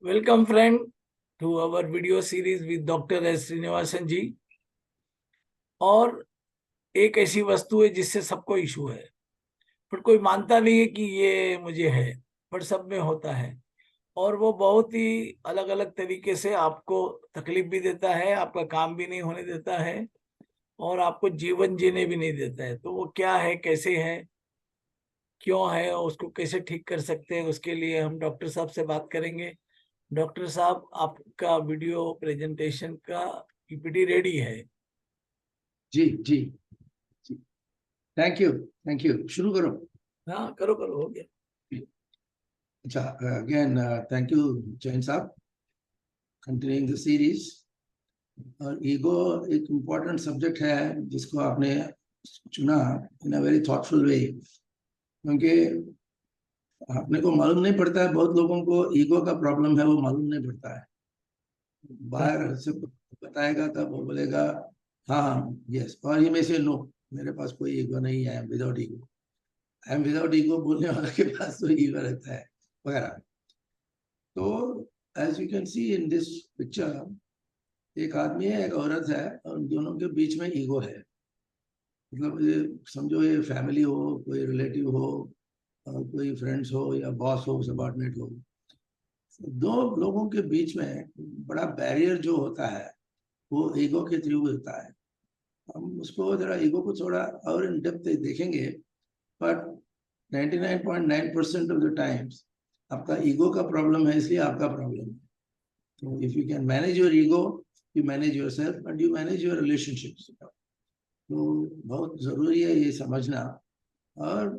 Welcome friend to our video series with doctor S Srinivasan ji. और एक ऐसी वस्तु है जिससे सबको इशू है, पर कोई मानता नहीं है कि ये मुझे है, पर सब में होता है। और वो बहुत ही अलग अलग तरीके से आपको तकलीफ भी देता है, आपका काम भी नहीं होने देता है और आपको जीवन जीने भी नहीं देता है। तो वो क्या है, कैसे है, क्यों है, और उसको कैसे ठीक कर सकते हैं, उसके लिए हम डॉक्टर साहब से बात करेंगे। डॉक्टर साहब, आपका वीडियो प्रेजेंटेशन का पीपीटी रेडी है? जी जी जी। थैंक यू, शुरू करो। हाँ, करो करो, हो गया। अच्छा, अगेन थैंक यू जैन साहब, कंटिन्यूइंग द सीरीज। और ईगो एक इम्पोर्टेंट सब्जेक्ट है जिसको आपने चुना इन अ वेरी थॉटफुल वे, क्योंकि आपने को मालूम नहीं पड़ता है, बहुत लोगों को ईगो का प्रॉब्लम है, वो मालूम नहीं पड़ता है। बाहर से बताएगा तब वो बोलेगा हाँ यस, और ही में से नो, मेरे पास कोई ईगो नहीं है, without ego. I am without ego बोलने वाले के पास तो ईगो रहता है वगैरह। तो as you can see in this picture, एक आदमी है, एक औरत है, और उन दोनों के बीच में ईगो है। मतलब ये समझो, ये फैमिली हो, कोई रिलेटिव हो, और कोई फ्रेंड्स हो, या बॉस हो, सबॉर्डिनेट हो, दो लोगों के बीच में बड़ा बैरियर जो होता है वो ईगो के थ्रू होता है। हम उसको जरा ईगो को थोड़ा और इन डेप्थ देखेंगे, बट 99.9% ऑफ द टाइम्स आपका ईगो का प्रॉब्लम है, इसलिए आपका प्रॉब्लम है। तो if you can manage your ego, you manage your self and you manage your relationships. तो बहुत जरूरी है ये समझना। और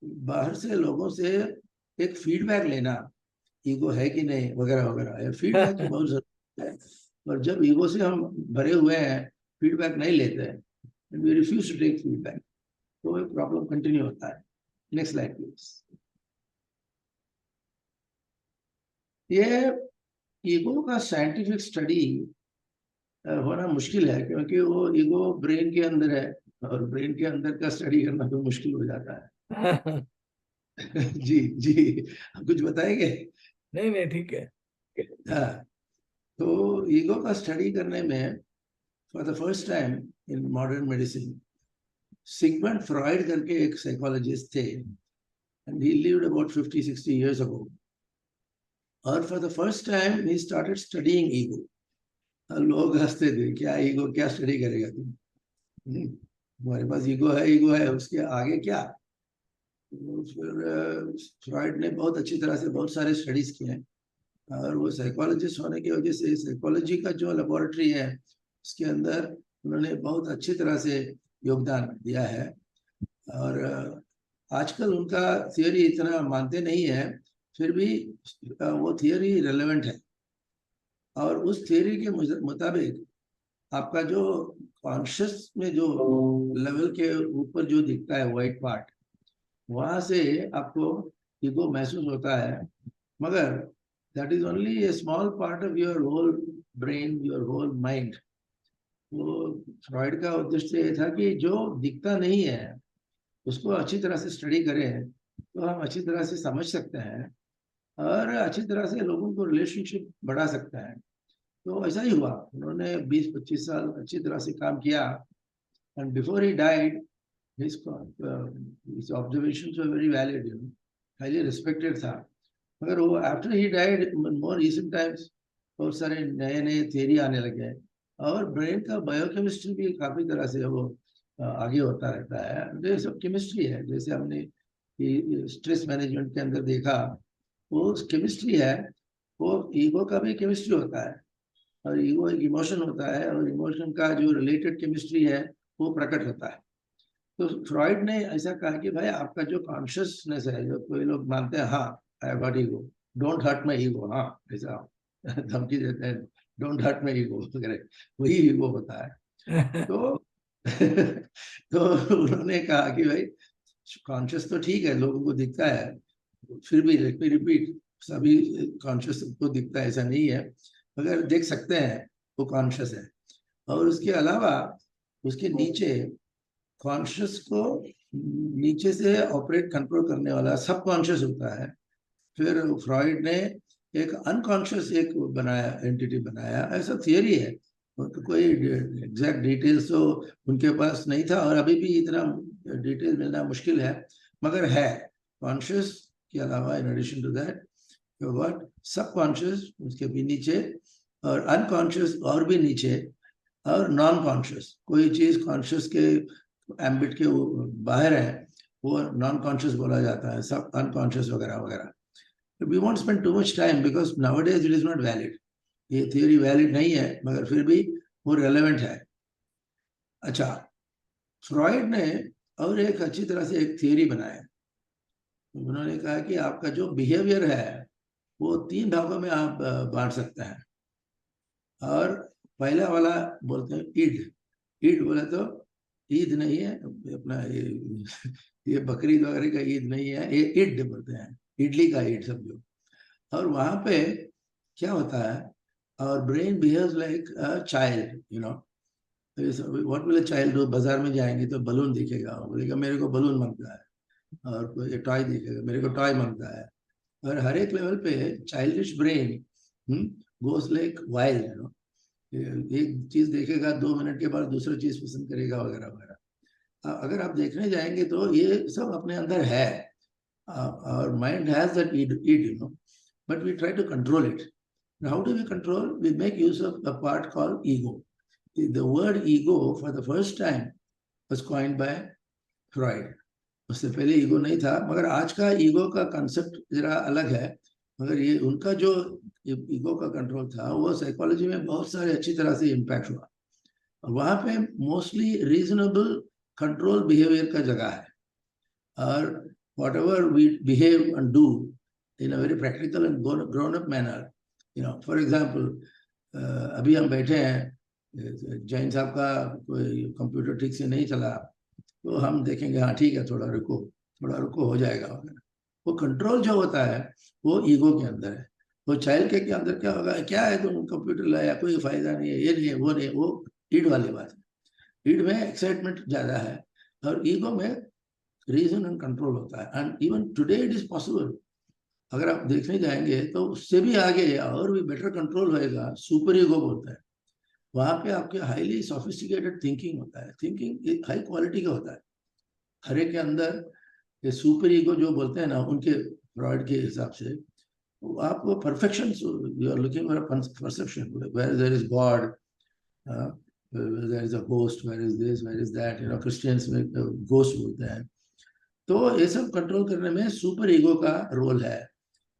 बाहर से लोगों से एक फीडबैक लेना, ईगो है कि नहीं वगैरह वगैरह, फीडबैक तो बहुत जरूरी है। और जब ईगो से हम भरे हुए हैं, फीडबैक नहीं लेते हैं, we refuse to take feedback, तो एक प्रॉब्लम कंटिन्यू होता है। Next slide please. ये ईगो का साइंटिफिक स्टडी होना मुश्किल है, क्योंकि वो ईगो ब्रेन के अंदर है, और ब्रेन के अंदर का स्टडी करना तो मुश्किल हो जाता है। जी जी, आप कुछ बताएंगे? नहीं नहीं, ठीक है। हाँ, तो ईगो का स्टडी करने में for the first time in modern medicine, Sigmund Freud करके एक साइकोलॉजिस्ट थे, and he lived about 50-60 years ago. और for the first time he started studying ego. लोग हंसते थे, क्या ईगो, क्या स्टडी करेगा तुम, तुम्हारे पास ईगो है, उसके आगे क्या। तो फिर फ्रॉइड ने बहुत अच्छी तरह से बहुत सारे स्टडीज किए हैं, और वो साइकोलॉजिस्ट होने की वजह से साइकोलॉजी का जो लेबोरेटरी है उसके अंदर उन्होंने बहुत अच्छी तरह से योगदान दिया है। और आजकल उनका थियोरी इतना मानते नहीं है, फिर भी वो थियोरी रेलेवेंट है। और उस थियोरी के मुताबिक आपका जो कॉन्शियस में जो लेवल के ऊपर जो दिखता है व्हाइट पार्ट, वहां से आपको ईगो महसूस होता है, मगर that is only a small part of your whole brain, your whole mind. तो फ्रॉइड का उद्देश्य ये था कि जो दिखता नहीं है उसको अच्छी तरह से स्टडी करें, तो हम अच्छी तरह से समझ सकते हैं, और अच्छी तरह से लोगों को रिलेशनशिप बढ़ा सकते हैं। तो ऐसा ही हुआ, उन्होंने 20-25 साल अच्छी तरह से काम किया, and before he died his observations were very valid, highly respected था। मगर वो after he died, more recent times, बहुत सारे नए नए थियरी आने लगे हैं, और ब्रेन का बायोकेमिस्ट्री भी काफी तरह से वो आगे होता रहता है। ये सब केमिस्ट्री है, जैसे हमने स्ट्रेस मैनेजमेंट के अंदर देखा, वो केमिस्ट्री है। वो ईगो का भी केमिस्ट्री होता है, और ईगो एक इमोशन होता है, और इमोशन का जो रिलेटेड केमिस्ट्री है वो प्रकट होता है। तो फ्रॉइड ने ऐसा कहा कि भाई आपका जो कॉन्शियसनेस है, जो कोई लोग मानते हैं हाँ I got ego, don't hurt my ego, हाँ ऐसा धमकी देते हैं, डोंट हर्ट माई ईगो वगैरह, वही ईगो होता है। तो तो उन्होंने कहा कि भाई कॉन्शियस तो ठीक है, लोगों को दिखता है, फिर भी लेट मी रिपीट, सभी कॉन्शियस को दिखता है ऐसा नहीं है, मगर देख सकते हैं वो कॉन्शियस है। और उसके अलावा उसके नीचे कॉन्शियस को नीचे से ऑपरेट कंट्रोल करने वाला सब कॉन्शियस होता है। फिर फ्रॉइड ने एक अनकॉन्शियस एक बनाया, एंटिटी बनाया, ऐसा थियरी है। तो कोई एग्जैक्ट डिटेल्स तो उनके पास नहीं था, और अभी भी इतना डिटेल मिलना मुश्किल है, मगर है कॉन्शियस के अलावा, in addition to that what subconscious, उसके भी नीचे, और अनकॉन्शियस और भी नीचे, और नॉन कॉन्शियस। कोई चीज कॉन्शियस के एम्बिट के बाहर है, वो नॉन कॉन्शियस बोला जाता है, सब अनकॉन्शियस वगैरह वगैरह। We won't spend too much time because nowadays it is not valid. ये थियरी वैलिड नहीं है, मगर फिर भी वो रेलेवेंट है। अच्छा, फ्रॉइड ने और एक अच्छी तरह से एक थियरी बनाया। उन्होंने कहा कि आपका जो बिहेवियर है वो 3 भागों में आप बांट सकते हैं। और पहला वाला बोलते हैं ईद। ईद बोले तो ईद नहीं है अपना ये बकरीद वगैरह का ईद नहीं है, ये ईद बोलते हैं, इडली का ईद समझो। और वहां पे क्या होता है, और brain behaves like a child, you know. What will a child do? बाजार में जाएंगे तो बलून दिखेगा, बोलेगा मेरे को बलून मांगता है, और कोई टॉय दिखेगा, मेरे को टॉय मांगता है। और हर एक लेवल पे childish brain goes like wild, you know. एक चीज देखेगा, 2 मिनट के बाद दूसरा चीज पसंद करेगा, वगैरह वगैरह। अगर आप देखने जाएंगे तो ये सब अपने अंदर है, और mind has that id, you know, but we try to control it. How do we control? We make use of a part called ego. The word ego for the first time was coined by Freud. उससे पहले ego नहीं था, मगर आज का ego का concept जरा अलग है। मगर ये उनका जो ईगो का कंट्रोल था, वो साइकोलॉजी में बहुत सारे अच्छी तरह से इम्पैक्ट हुआ। और वहाँ पे मोस्टली रीजनेबल कंट्रोल बिहेवियर का जगह है, और whatever we behave and do in a very practical and grown up manner, you know. For example, अभी हम बैठे हैं, जैन साहब का कोई कंप्यूटर ठीक से नहीं चला, तो हम देखेंगे हाँ ठीक है, थोड़ा रुको, थोड़ा रुको, हो जाएगा। वो कंट्रोल जो होता है वो ईगो के अंदर है। वो चाइल्ड के अंदर क्या होगा, क्या है तुम कंप्यूटर लाया, कोई फायदा नहीं है, ये नहीं है, वो नहीं, वो ईड वाली बात है। ईड में एक्साइटमेंट ज्यादा है, और ईगो में रीजन एंड कंट्रोल होता है। And even today it is possible. अगर आप देखने जाएंगे तो उससे भी आगे और भी बेटर कंट्रोल होएगा, सुपर ईगो बोलता है। वहां पे आपके हाईली सोफिस्टिकेटेड थिंकिंग होता है, थिंकिंग हाई क्वालिटी का होता है। हर एक के अंदर ये सुपर ईगो जो बोलते हैं ना, उनके फ्रॉइड के हिसाब से आपको perfection, you are looking for perception, where there is God, there is a ghost, where is this, where is that, you know. Christians में घोस्ट बोलते हैं। तो ये सब कंट्रोल करने में सुपर ईगो का रोल है,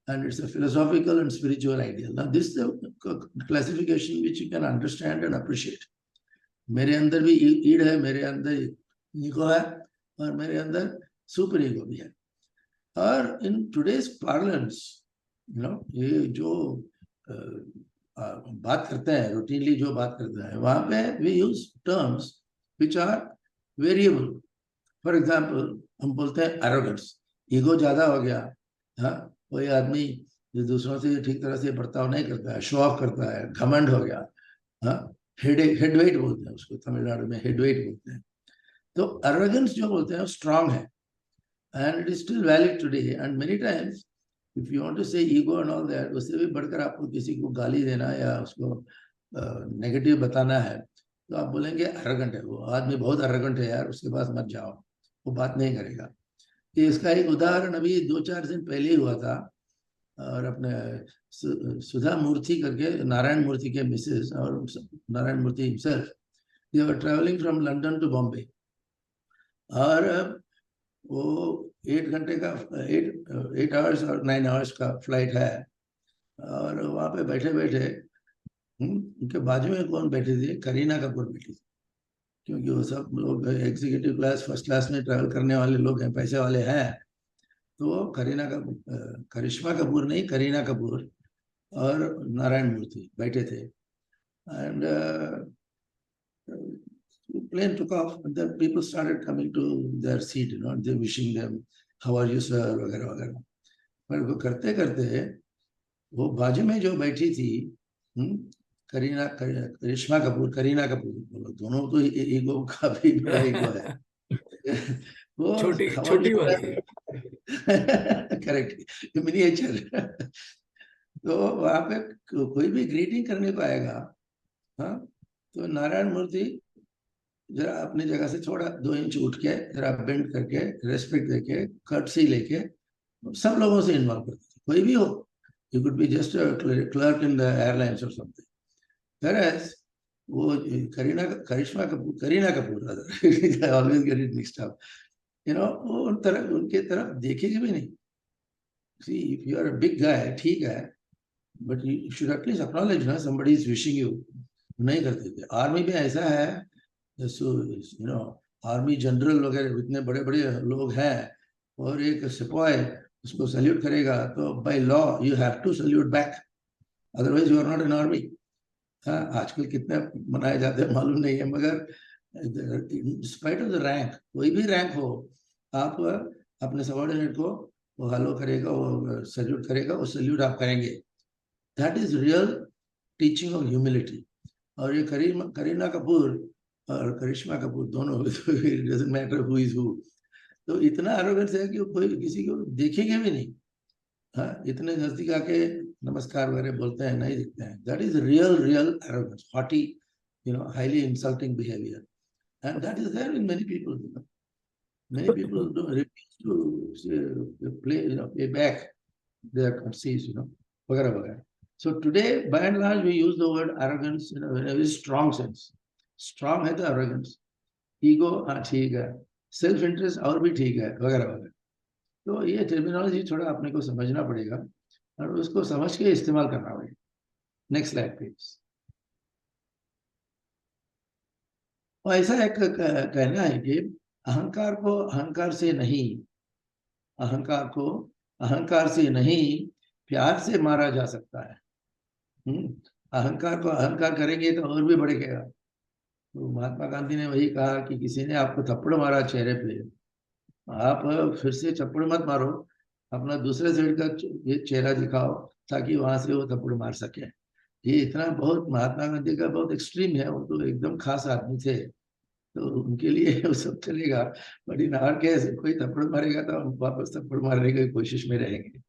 and it's a philosophical and spiritual ideal. Now, this is the classification which you can understand and appreciate. मेरे अंदर भी ईड है, मेरे अंदर ईगो है, और मेरे अंदर सुपर ईगो भी है। और in today's parlance, you know, ये जो बात करते हैं, रूटीनली जो बात करते हैं, वहां पे we use terms which are variable. For example, हम बोलते हैं एरोगेंस, ईगो ज्यादा हो गया। हाँ, कोई आदमी जो दूसरों से ठीक तरह से बर्ताव नहीं करता है, शो ऑफ करता है, घमंड हो गया। हाँ, हेडवेट बोलते हैं उसको, तमिलनाडु में हेडवेट बोलते हैं। तो एरोगेंस जो बोलते हैं स्ट्रांग है, and it is still valid today. And many times if you want to say ego and all that, उससे भी बढ़कर आपको किसी को गाली देना या उसको नेगेटिव बताना है, तो आप बोलेंगे एरोगेंट है, वो आदमी बहुत एरोगेंट है यार, उसके पास मत जाओ, वो बात नहीं करेगा। कि इसका एक उदाहरण अभी 2-4 दिन पहले ही हुआ था। और अपने सुधा मूर्ति करके, नारायण मूर्ति के मिसेस और Narayana Murthy himself, they were travelling from London to Bombay. और वो 8 घंटे का 8 आवर्स और 9 आवर्स का फ्लाइट है। और वहाँ पे बैठे बैठे उनके बाजू में कौन बैठी थी? करीना कपूर बैठी थी। क्योंकि वो सब लोग एग्जीक्यूटिव क्लास, फर्स्ट क्लास में ट्रैवल करने वाले लोग हैं, पैसे वाले हैं। तो करीना कपूर, करिश्मा कपूर नहीं, करीना कपूर और नारायण मूर्ति बैठे थे। And plane took off, and then people started coming to their seat, you know, they wishing them, how are you sir, वगैरह वगैरह। पर वो करते करते वो बाजू में जो बैठी थी, करीना, करिश्मा कपूर, करीना कपूर, दोनों तो ईगो का भी बड़ा ईगो है। वो छोटी वाली है। Correct, miniature. तो वहां पे कोई भी ग्रीटिंग करने को आएगा, हाँ, तो नारायण मूर्ति जरा अपनी जगह से थोड़ा 2 इंच उठ के, जरा बेंड करके, रेस्पेक्ट देके, कर्टसी लेके सब लोगों से इन्वॉल्व करते थे, कोई भी हो। You could be just clerk in the airlines और समथिंग। Whereas वो Kareena Kapoor I always get it mixed up, वो उन तरफ, उनके तरफ देखेगी भी नहीं। See if you are a big guy, ठीक है, but you should at least acknowledge ना समबडी इज विशिंग यू। नहीं करते थे। आर्मी में ऐसा है, आर्मी जनरल वगैरह इतने बड़े बड़े लोग हैं, और एक सिपाही उसको सल्यूट करेगा तो by law you have to salute back, otherwise you are not in army. हाँ, आजकल कितने मनाए जाते हैं मालूम नहीं है, मगर स्पाइट ऑफ द रैंक, कोई भी रैंक हो, आप अपने सबॉर्डिनेट को वो हेलो करेगा, वो सल्यूट करेगा, वो सल्यूट आप करेंगे। That is real teaching of humility. और ये करीना कपूर और करिश्मा कपूर दोनों, it doesn't matter who is who, तो इतना एरोगेंस है कि कोई किसी को देखेंगे भी नहीं। हाँ, इतने नजदीक आके नमस्कार वगैरह बोलते हैं, नहीं दिखते हैं। That is real real arrogance, haughty, highly insulting behaviour, and that is there in many people. Many people don't refuse to pay back their conceits, वगैरह वगैरह. So today, by and large, we use the word arrogance in a very strong sense. Strong है तो arrogance, ego हाँ ठीक है, self interest और भी ठीक है, वगैरह वगैरह. तो ये टर्मिनोलॉजी थोड़ा अपने को समझना पड़ेगा और उसको समझ के इस्तेमाल करना पड़ेगा. Next slide please. और ऐसा एक कहना है कि अहंकार को अहंकार से नहीं, अहंकार को अहंकार से नहीं प्यार से मारा जा सकता है. अहंकार को अहंकार करेंगे तो और भी बढ़ेगा. तो महात्मा गांधी ने वही कहा कि किसी ने आपको थप्पड़ मारा चेहरे पे, आप फिर से थप्पड़ मत मारो, अपना दूसरे साइड का ये चेहरा दिखाओ ताकि वहां से वो थप्पड़ मार सके. ये इतना बहुत महात्मा गांधी का बहुत एक्सट्रीम है, वो तो एकदम खास आदमी थे, तो उनके लिए वो सब चलेगा. बट इन आवर केस कोई थप्पड़ मारेगा तो हम वापस थप्पड़ मारने की कोशिश में रहेंगे.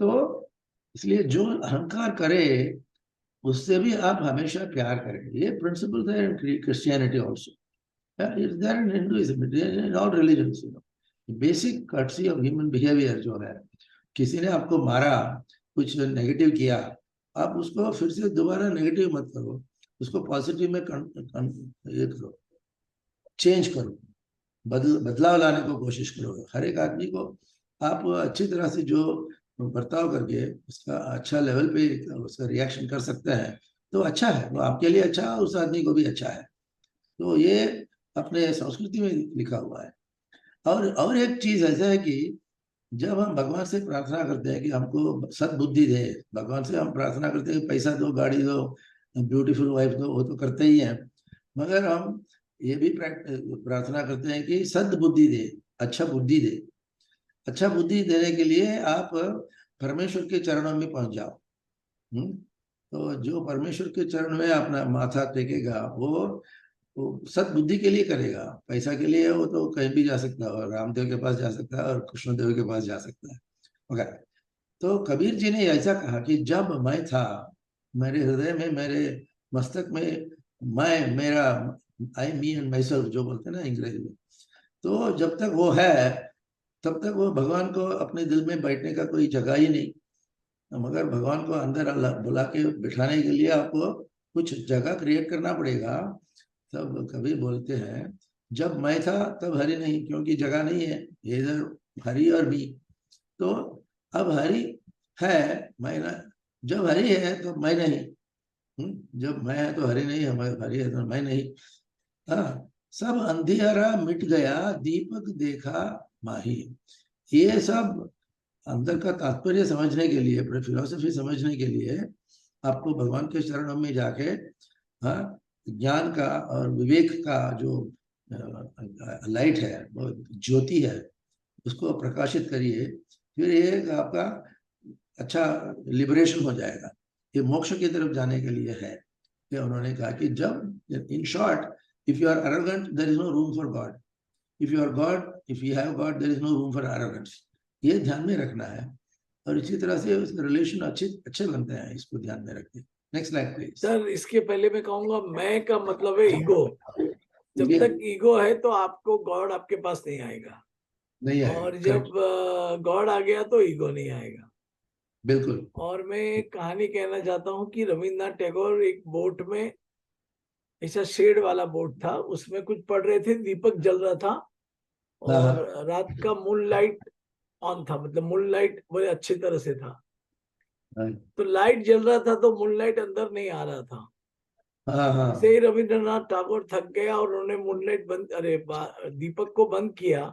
तो इसलिए जो अहंकार करे उससे भी आप हमेशा प्यार करें. ये प्रिंसिपल है in Christianity also, it's there in Hinduism, in all religions. Basic courtesy of human behaviour जो है, किसी ने आपको मारा, कुछ नेगेटिव किया, आप उसको फिर से दोबारा नेगेटिव मत करो, उसको पॉजिटिव में ये करो, चेंज करो, बदलाव लाने को कोशिश करो. हर एक आदमी को आप अच्छी तरह से जो बर्ताव करके उसका अच्छा लेवल पे उसका रिएक्शन कर सकते हैं तो अच्छा है, वो आपके लिए अच्छा है, उस आदमी को भी अच्छा है. तो ये अपने संस्कृति में लिखा हुआ है. और एक चीज ऐसा है कि जब हम भगवान से प्रार्थना करते हैं कि हमको सद्बुद्धि दे, भगवान से हम प्रार्थना करते हैं पैसा दो, गाड़ी दो, ब्यूटीफुल वाइफ दो, वो तो करते ही हैं, मगर हम ये भी प्रार्थना करते हैं कि सद्बुद्धि दे, अच्छा बुद्धि दे. अच्छा बुद्धि देने के लिए आप परमेश्वर के चरणों में पहुंच जाओ. तो जो परमेश्वर के चरण में अपना माथा टेकेगा वो सद्बुद्धि के लिए करेगा. पैसा के लिए वो तो कहीं भी जा सकता है, और रामदेव के पास जा सकता है, और कृष्णदेव के पास जा सकता है वगैरह. तो कबीर जी ने ऐसा कहा कि जब मैं था, मेरे हृदय में, मेरे मस्तक में, मैं, मेरा, आई, मी एंड माई सेल्फ जो बोलते हैं ना अंग्रेजी में, तो जब तक वो है तब तक वो भगवान को अपने दिल में बैठने का कोई जगह ही नहीं. मगर भगवान को अंदर बुला के बिठाने के लिए आपको कुछ जगह क्रिएट करना पड़ेगा. तब कभी बोलते हैं जब मैं था तब हरि नहीं, क्योंकि जगह नहीं है, इधर हरि और मी. तो अब हरि है, मैं ना, जब हरि है तो मैं नहीं. जब मैं है तो हरि नहीं, हमारे हरि है तो मैं नहीं. हाँ, सब अंधियारा मिट गया, दीपक देखा माही. ये सब अंदर का तात्पर्य समझने के लिए, अपने फिलोसफी समझने के लिए आपको भगवान के चरणों में जाके, हाँ, ज्ञान का और विवेक का जो लाइट है, वो ज्योति है, उसको प्रकाशित करिए. फिर ये आपका अच्छा लिबरेशन हो जाएगा. ये मोक्ष की तरफ जाने के लिए है. कि उन्होंने कहा कि जब, in short, if you are arrogant there is no room for God. If you are God, if you have God, there is no room for arrogance. ये ध्यान में रखना है. और इसी तरह से उसके रिलेशन अच्छे अच्छे बनते हैं, इसको ध्यान में रखते हैं। Next slide please. सर इसके पहले मैं कहूंगा, मैं का मतलब है ईगो। जब ये तक ईगो है तो आपको गॉड आपके पास नहीं आएगा, नहीं आएगा, और जब करेक्ट, गॉड आ गया तो ईगो नहीं आएगा। बिल्कुल। और मैं एक कहानी कहना चाहता हूँ कि रविन्द्रनाथ टैगोर एक बोट में, ऐसा शेड वाला बोट था, उसमें कुछ पढ़ रहे थे, दीपक जल रहा था, हाँ और हाँ रात का मून लाइट ऑन था, मतलब मून लाइट बड़े अच्छे तरह से था। हाँ तो लाइट जल रहा था तो मून लाइट अंदर नहीं आ रहा था। हाँ जैसे हाँ ही रविंद्रनाथ टैगोर थक गया और उन्होंने मूनलाइट बंद, दीपक को बंद किया,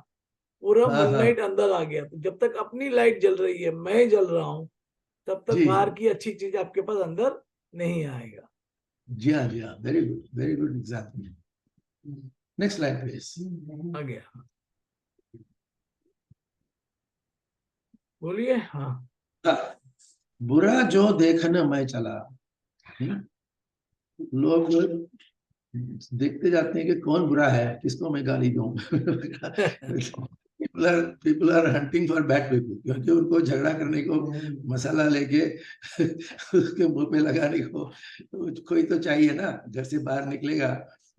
पूरा हाँ मूनलाइट हाँ अंदर आ गया। तो जब तक अपनी लाइट जल रही है, मैं जल रहा हूँ, तब तक जी बाहर की अच्छी चीज आपके पास अंदर नहीं आएगा। जी हाँ जी हाँ, very good example. Next slide please. आ गया, बोलिए। हाँ। बुरा जो देखने मैं चला। हम्म? लोग देखते जाते हैं कि कौन बुरा है, किसको मैं गाली दूं। People are hunting for bad people, क्योंकि उनको झगड़ा करने को, मसाला लेके उसके मुंह पे लगाने को कोई तो चाहिए ना। घर से बाहर निकलेगा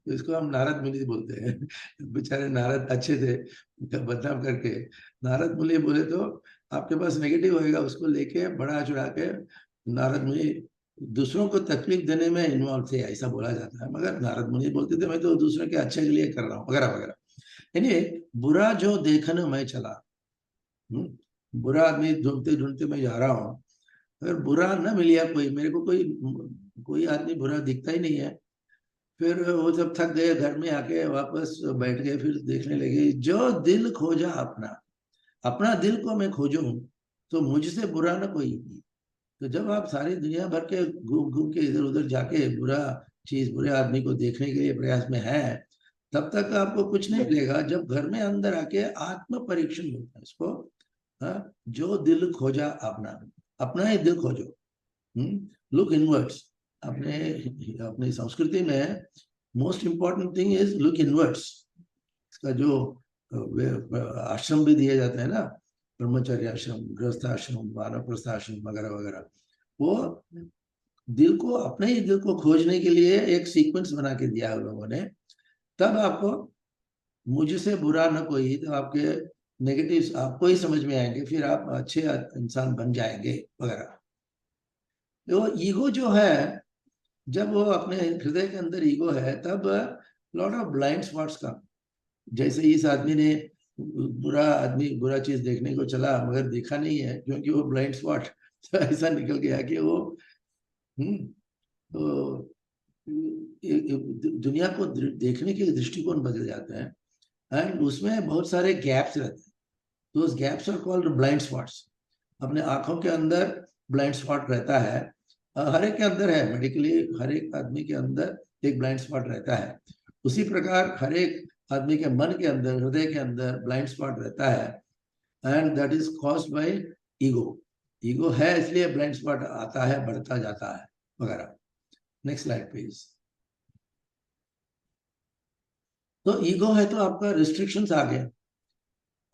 तो इसको हम नारद मुनि बोलते हैं। बेचारे नारद अच्छे थे, उनका बदनाम करके नारद मुनि बोले तो आपके पास नेगेटिव होएगा, उसको लेके बढ़ा चढ़ा के नारद मुनि दूसरों को तकलीफ देने में इन्वॉल्व थे, ऐसा बोला जाता है। मगर नारद मुनि बोलते थे मैं तो दूसरों के अच्छे के लिए कर रहा हूँ, वगैरह वगैरह। यानी बुरा जो देखने मैं चला। बुरा आदमी ढूंढते ढूंढते मैं जा रहा हूँ, अगर बुरा न मिलिया कोई, मेरे को कोई कोई आदमी बुरा दिखता ही नहीं है, फिर वो सब थक गए, घर में आके वापस बैठ गए, फिर देखने लगे जो दिल खोजा अपना, अपना दिल को मैं खोजूं तो मुझसे बुरा ना कोई। तो जब आप सारी दुनिया भर के घूम घूम के इधर उधर जाके बुरा चीज, बुरे आदमी को देखने के लिए प्रयास में है, तब तक आपको कुछ नहीं मिलेगा। जब घर में अंदर आके आत्म परीक्षण होता है इसको, हाँ, जो दिल खोजा अपना, अपना ही दिल खोजो। Look inwards. अपने अपनी संस्कृति में most important thing is look inwards. इसका जो आश्रम भी दिए जाते हैं ना, ब्रह्मचर्य आश्रम, गृहस्थ आश्रम, वानप्रस्थ आश्रम वगैरह वगैरह, वो दिल को, अपने ही दिल को खोजने के लिए एक सीक्वेंस बना के दिया है उन लोगों ने। तब आपको मुझसे बुरा न कोई, तो आपके नेगेटिव्स आपको ही समझ में आएंगे, फिर आप अच्छे इंसान बन जाएंगे वगैरह। तो ईगो जो है, जब वो अपने हृदय के अंदर ईगो है, तब लॉट ऑफ ब्लाइंड स्पॉट्स का, जैसे इस आदमी ने, बुरा आदमी बुरा चीज देखने को चला मगर देखा नहीं है, क्योंकि वो ब्लाइंड स्पॉट ऐसा निकल गया कि वो तो दुनिया को देखने के दृष्टिकोण बदल जाते हैं, एंड उसमें बहुत सारे गैप्स रहते हैं। Those gaps are called blind spots. अपने आंखों के अंदर ब्लाइंड स्पॉट रहता है, हर एक के अंदर है, मेडिकली हर एक आदमी के अंदर एक ब्लाइंड स्पॉट रहता है। उसी प्रकार हर एक आदमी के मन के अंदर, हृदय के अंदर ब्लाइंड स्पॉट रहता है, and that is caused by ego. Ego है इसलिए ब्लाइंड स्पॉट आता है, बढ़ता जाता है वगैरह। Next slide please. तो ईगो है तो आपका रिस्ट्रिक्शंस आ गया।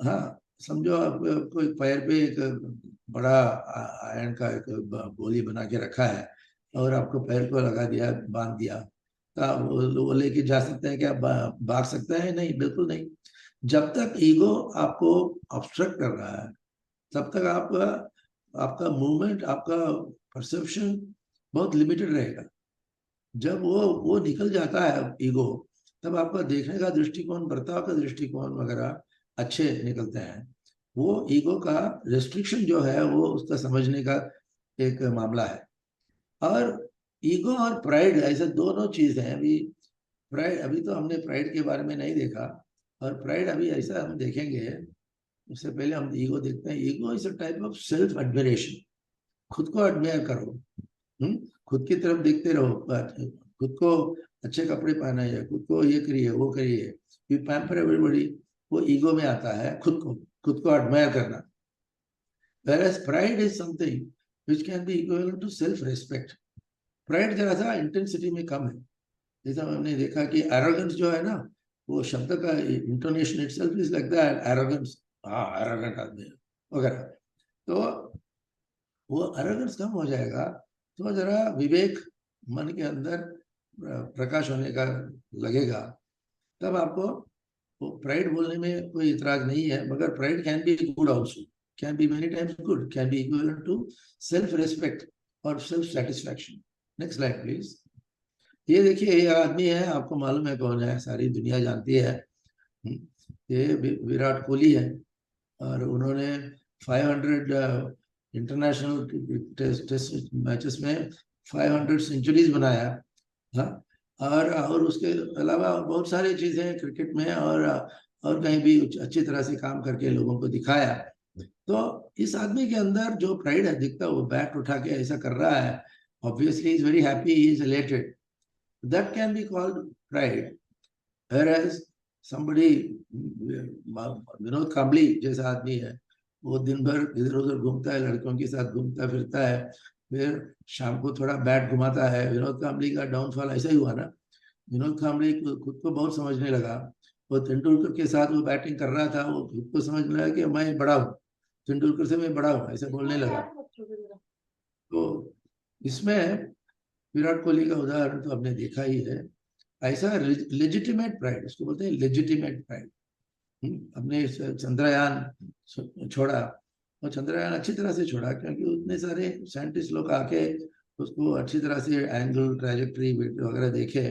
हाँ, समझो आप कोई पैर पे एक बड़ा आयरन का एक गोली बना के रखा है, और आपको पैर को लगा दिया, बांध दिया, तो आप वो लेके जा सकते हैं क्या, भाग सकते हैं? नहीं, बिल्कुल नहीं। जब तक ईगो आपको ऑब्स्ट्रक्ट कर रहा है, तब तक आपका आपका मूवमेंट, आपका परसेप्शन बहुत लिमिटेड रहेगा। जब वो निकल जाता है ईगो, तब आपका देखने का दृष्टिकोण, बर्ताव का दृष्टिकोण वगैरह अच्छे निकलते हैं। वो ईगो का रेस्ट्रिक्शन जो है, वो उसका समझने का एक मामला है। और ईगो और प्राइड ऐसे दोनों चीज हैं। अभी प्राइड, अभी तो हमने प्राइड के बारे में नहीं देखा, और प्राइड अभी ऐसा हम देखेंगे। उससे पहले हम ईगो देखते हैं। Ego is a type of self admiration. खुद को एडमायर करो, खुद की तरफ देखते रहो, खुद को अच्छे कपड़े पहना है, खुद को ये करिए वो करिए, यू पैम्पर एवरीबॉडी। वो ईगो में आता है, खुद को एडमायर करना। whereas pride is something which can be equivalent to self respect. Pride जरा सा इंटेंसिटी में कम है। जैसा हमने देखा कि एरोगेंस जो है ना, वो शब्द का intonation itself is like that, arrogance, हाँ एरोगेंट आदमी वगैरह। तो वो अरेगेंस कम हो जाएगा, तो जरा विवेक मन के अंदर प्रकाश होने का लगेगा, तब आपको वो प्राइड बोलने में कोई इतराज नहीं है। मगर pride can be good also, can be many times good, can be equivalent to self respect और self satisfaction. Next slide please. ये देखिए, ये आदमी है, आपको मालूम है कौन है, सारी दुनिया जानती है। ये विराट कोहली है, और उन्होंने 500 इंटरनेशनल टेस्ट मैचेस में 500 सेंचुरीज बनाया। हाँ, और उसके अलावा बहुत सारी चीजें क्रिकेट में और कहीं भी अच्छी तरह से काम करके लोगों को दिखाया। तो इस आदमी के अंदर जो प्राइड है दिखता है, वो बैट उठा के ऐसा कर रहा है, obviously is very happy, he is elated, that can be called pride. whereas somebody, Vinod Kambli जैसा आदमी है, वो दिन भर इधर उधर घूमता है, लड़कों के साथ घूमता फिरता है, फिर शाम को थोड़ा बैट घुमाता है। विनोद कांबली का डाउनफॉल ऐसा ही हुआ ना, विनोद कांबली खुद को बहुत समझने लगा। वो तेंदुलकर के साथ वो बैटिंग कर रहा था, वो खुद को समझने लगा कि मैं बड़ा हूँ, तेंदुलकर से मैं बड़ा हूँ, ऐसा बोलने लगा। तो इसमें विराट कोहली का उदाहरण तो आपने देखा ही है। ऐसा लेजिटिमेट प्राइड, इसको बोलते हैं लेजिटिमेट प्राइड। हमने चंद्रयान छोड़ा, और चंद्रयान अच्छी तरह से छोड़ा, क्योंकि उतने सारे साइंटिस्ट लोग आके उसको अच्छी तरह से एंगल, ट्रैजेक्टरी वगैरह देखे,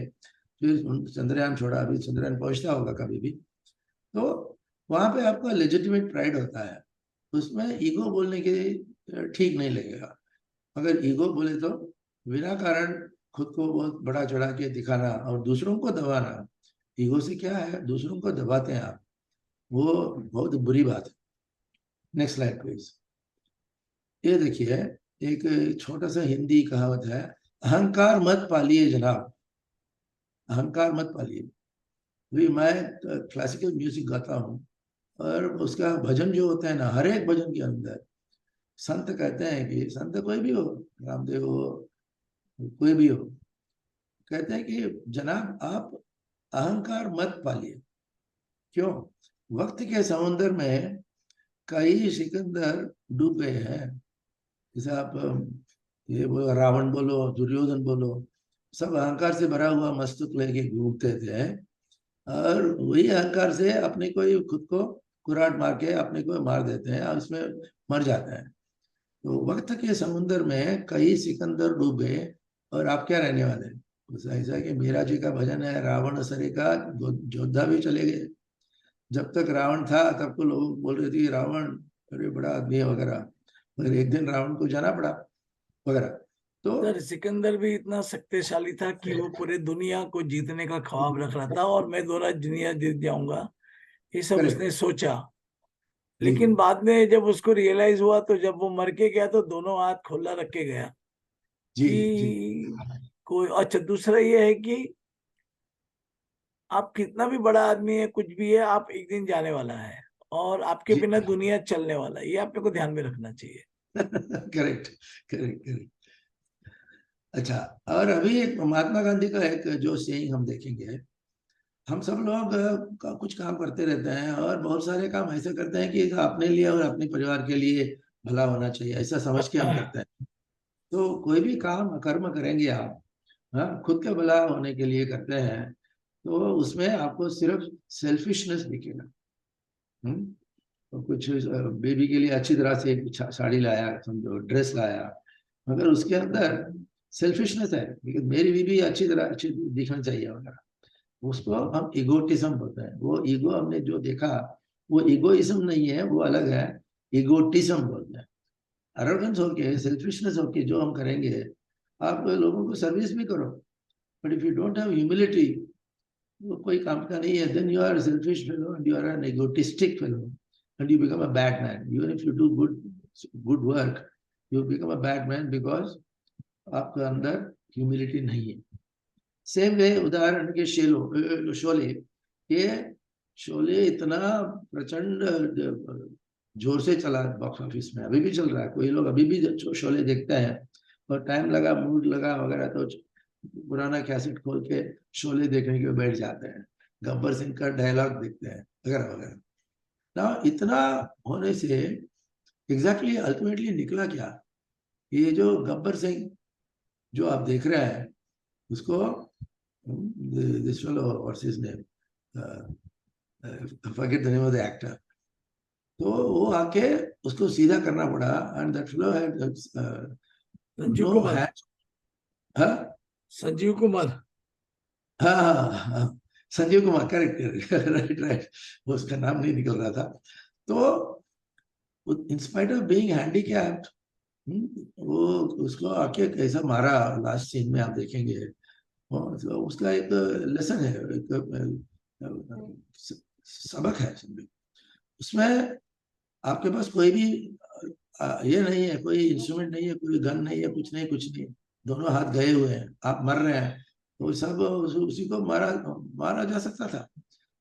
फिर चंद्रयान छोड़ा। अभी चंद्रयान पहुंचता होगा कभी भी, तो वहां पे आपका लेजिटिमेट प्राइड होता है, उसमें ईगो बोलने के ठीक नहीं लगेगा। अगर ईगो बोले तो बिना कारण खुद को बहुत बड़ा चढ़ा के दिखाना और दूसरों को दबाना, ईगो से क्या है, दूसरों को दबाते हैं आप, वो बहुत बुरी बात है। Next slide please. ये देखिए, एक छोटा सा हिंदी कहावत है, अहंकार मत पालिए जनाब, अहंकार मत पालिए। भी मैं क्लासिकल म्यूजिक गाता हूँ, और उसका भजन जो होता है ना, हर एक भजन के अंदर संत कहते हैं, कि संत कोई भी हो, रामदेव हो, कोई भी हो, कहते हैं कि जनाब आप अहंकार मत पालिए। क्यों? वक्त के समुद्र में कई सिकंदर डूब गए हैं। जैसे आप ये बोलो, रावण बोलो, दुर्योधन बोलो, सब अहंकार से भरा हुआ मस्तक लेके घूमते थे, और वही अहंकार से अपने को ही खुद को कुराट मार के अपने को मार देते हैं, और उसमें मर जाते हैं। तो वक्त के समुद्र में कई सिकंदर डूब गए, और आप क्या रहने वाले हैं? ऐसा कि मीरा जी का भजन है, रावण सरे का योद्धा भी चले गए। जब तक रावण था तब तो लोग बोल रहे थे रावण अरे बड़ा आदमी है वगैरह, मगर एक दिन रावण को जाना पड़ा वगैरह। तो सर सिकंदर भी इतना शक्तिशाली था कि वो पूरे दुनिया को जीतने का ख्वाब रख रहा था, और मैं दोबारा दुनिया जीत जाऊंगा, ये सब करेक्ट। उसने सोचा। जी लेकिन बाद में जब उसको रियलाइज हुआ, तो जब वो मर के गया तो दोनों हाथ खुला रख के गया जी जी। कि कोई। अच्छा, दूसरा ये है कि आप कितना भी बड़ा आदमी है, कुछ भी है, आप एक दिन जाने वाला है, और आपके जी बिना दुनिया चलने वाला है, ये आपको को ध्यान में रखना चाहिए। Correct correct correct. अच्छा, और अभी एक महात्मा गांधी का एक जो सेइंग हम देखेंगे, हम सब लोग कुछ काम करते रहते हैं, और बहुत सारे काम ऐसे करते हैं कि अपने लिए और अपने परिवार के लिए भला होना चाहिए ऐसा समझ के हम करते हैं। तो कोई भी काम कर्म करेंगे आप, हाँ, खुद का भला होने के लिए करते हैं, तो उसमें आपको सिर्फ सेल्फिशनेस दिखेगा। तो कुछ बेबी के लिए अच्छी तरह से कुछ साड़ी लाया, समझो ड्रेस लाया, मगर उसके अंदर सेल्फिशनेस है, लेकिन मेरी बीवी अच्छी तरह अच्छी दिखना चाहिए वगैरह, उसको हम इगोटिज्म बोलते हैं। वो ईगो हमने जो देखा, वो इगोइज्म नहीं है, वो अलग है, इगोटिज्म बोलते हैं। अरोगेंस होके, सेल्फिशनेस होके जो हम करेंगे, आप लोगों को सर्विस भी करो, but if you don't have humility, वो कोई काम का नहीं है। Then you are selfish fellow, and you are an egotistic fellow, and you become a bad man. Even if you do good work, you become a bad man, because आपके अंदर humility नहीं है। सेम वे, उदाहरण के शोले, ये शोले इतना प्रचंड जोर से चला बॉक्स ऑफिस में, अभी भी चल रहा है, कोई लोग अभी भी शोले देखते हैं, और टाइम लगा, मूड लगा वगैरह, तो पुराना कैसेट खोल के शोले देखने के बैठ जाते हैं, गब्बर सिंह का डायलॉग देखते हैं वगैरह वगैरह ना। इतना होने से एग्जैक्टली अल्टीमेटली निकला क्या? ये जो गब्बर सिंह जो आप देख रहे हैं उसको, this fellow what's his name, forget the name of the actor, तो वो आके उसको सीधा करना पड़ा, and that fellow had Sanjeev no Kumar. Hand. हाँ संजीव कुमार। हाँ हाँ हाँ, Sanjeev Kumar, correct right right, वो उसका नाम नहीं निकल रहा था। तो in spite of being handicapped, वो उसको आके कैसा मारा, लास्ट सीन में आप देखेंगे। तो उसका एक लेसन है, एक सबक है उसमें। आपके पास कोई भी ये नहीं है, कोई इंस्ट्रूमेंट नहीं है, कोई गन नहीं है, कुछ नहीं कुछ नहीं, दोनों हाथ गए हुए हैं, आप मर रहे हैं, तो सब उसी को मारा मारा जा सकता था,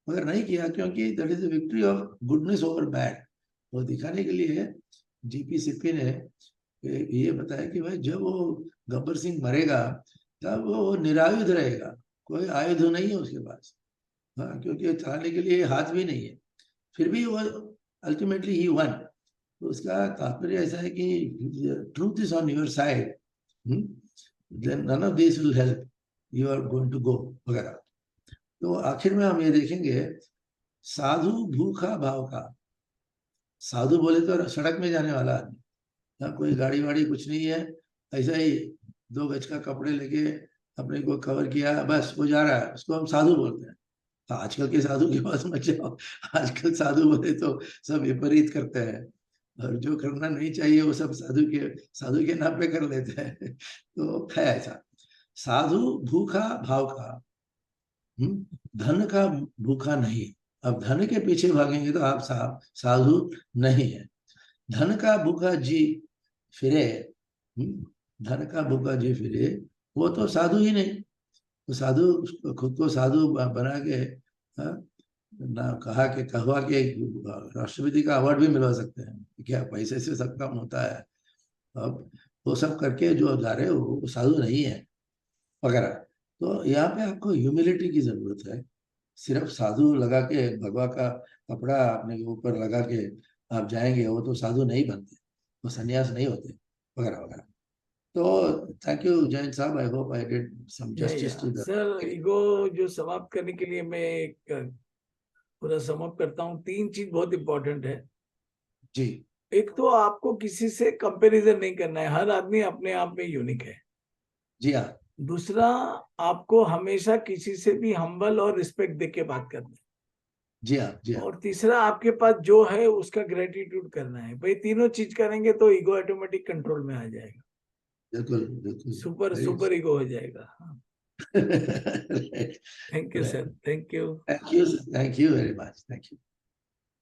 मगर नहीं किया, क्योंकि that is the victory of goodness over bad. वो दिखाने के लिए जीपी सिप्पी ने ये बताया कि भाई जब वो गब्बर सिंह मरेगा तब वो निरायुध रहेगा, कोई आयुध नहीं है उसके पास, हाँ, क्योंकि चलाने के लिए हाथ भी नहीं है, फिर भी वो अल्टीमेटली ही वन। तो उसका तात्पर्य ऐसा है कि truth is on your side, then none of this will help, you are going to go वगैरह। तो आखिर में हम ये देखेंगे, साधु भूखा भाव का। साधु बोले तो सड़क में जाने वाला आदमी, ना कोई गाड़ी वाड़ी कुछ नहीं है, ऐसा ही 2 गज का कपड़े लेके अपने को कवर किया, बस वो जा रहा है, उसको हम साधु बोलते हैं। तो आजकल के साधु के पास मत जाओ, आजकल साधु बोले तो सब विपरीत करते हैं, और जो करना नहीं चाहिए वो सब साधु के नाम पे कर लेते हैं। तो है ऐसा, साधु भूखा भाव का, धन का भूखा नहीं। अब धन के पीछे भागेंगे तो आप साधु नहीं है। धन का भूखा जी फिरे, धन का भूखा जी फिरे, वो तो साधु ही नहीं। तो साधु खुद को साधु बना के, हाँ, ना कहा के कहवा के राष्ट्रपति का अवार्ड भी मिलवा सकते हैं, क्या पैसे से सब काम होता है। अब वो सब करके जो जा रहे हो वो साधु नहीं है वगैरह। तो यहाँ पे आपको ह्यूमिलिटी की जरूरत है। सिर्फ साधु लगा के भगवा का कपड़ा अपने के ऊपर लगा के आप जाएंगे, वो तो साधु नहीं बनते, वो सन्यास नहीं होते वगैरह वगैरह। तो थैंक यू जैन साहब, I hope I did some justice to the. Sir, ego जो समाप्त करने के लिए मैं एक पूरा समाप्त करता हूँ। 3 चीज बहुत इंपॉर्टेंट है। जी एक तो आपको किसी से कंपैरिजन नहीं करना है, हर आदमी अपने आप में यूनिक है। जी हाँ दूसरा, आपको हमेशा किसी से भी हम्बल और रिस्पेक्ट देके बात करना है। जी हाँ जी हाँ, और तीसरा, आपके पास जो है उसका ग्रेटिट्यूड करना है। भाई तीनों चीज करेंगे तो ईगो ऑटोमेटिक कंट्रोल में आ जाएगा, बिल्कुल बिल्कुल, सुपर वेरी सुपर ईगो हो जाएगा। हाँ, right thank you right. Sir, thank you. Thank you very much, thank you.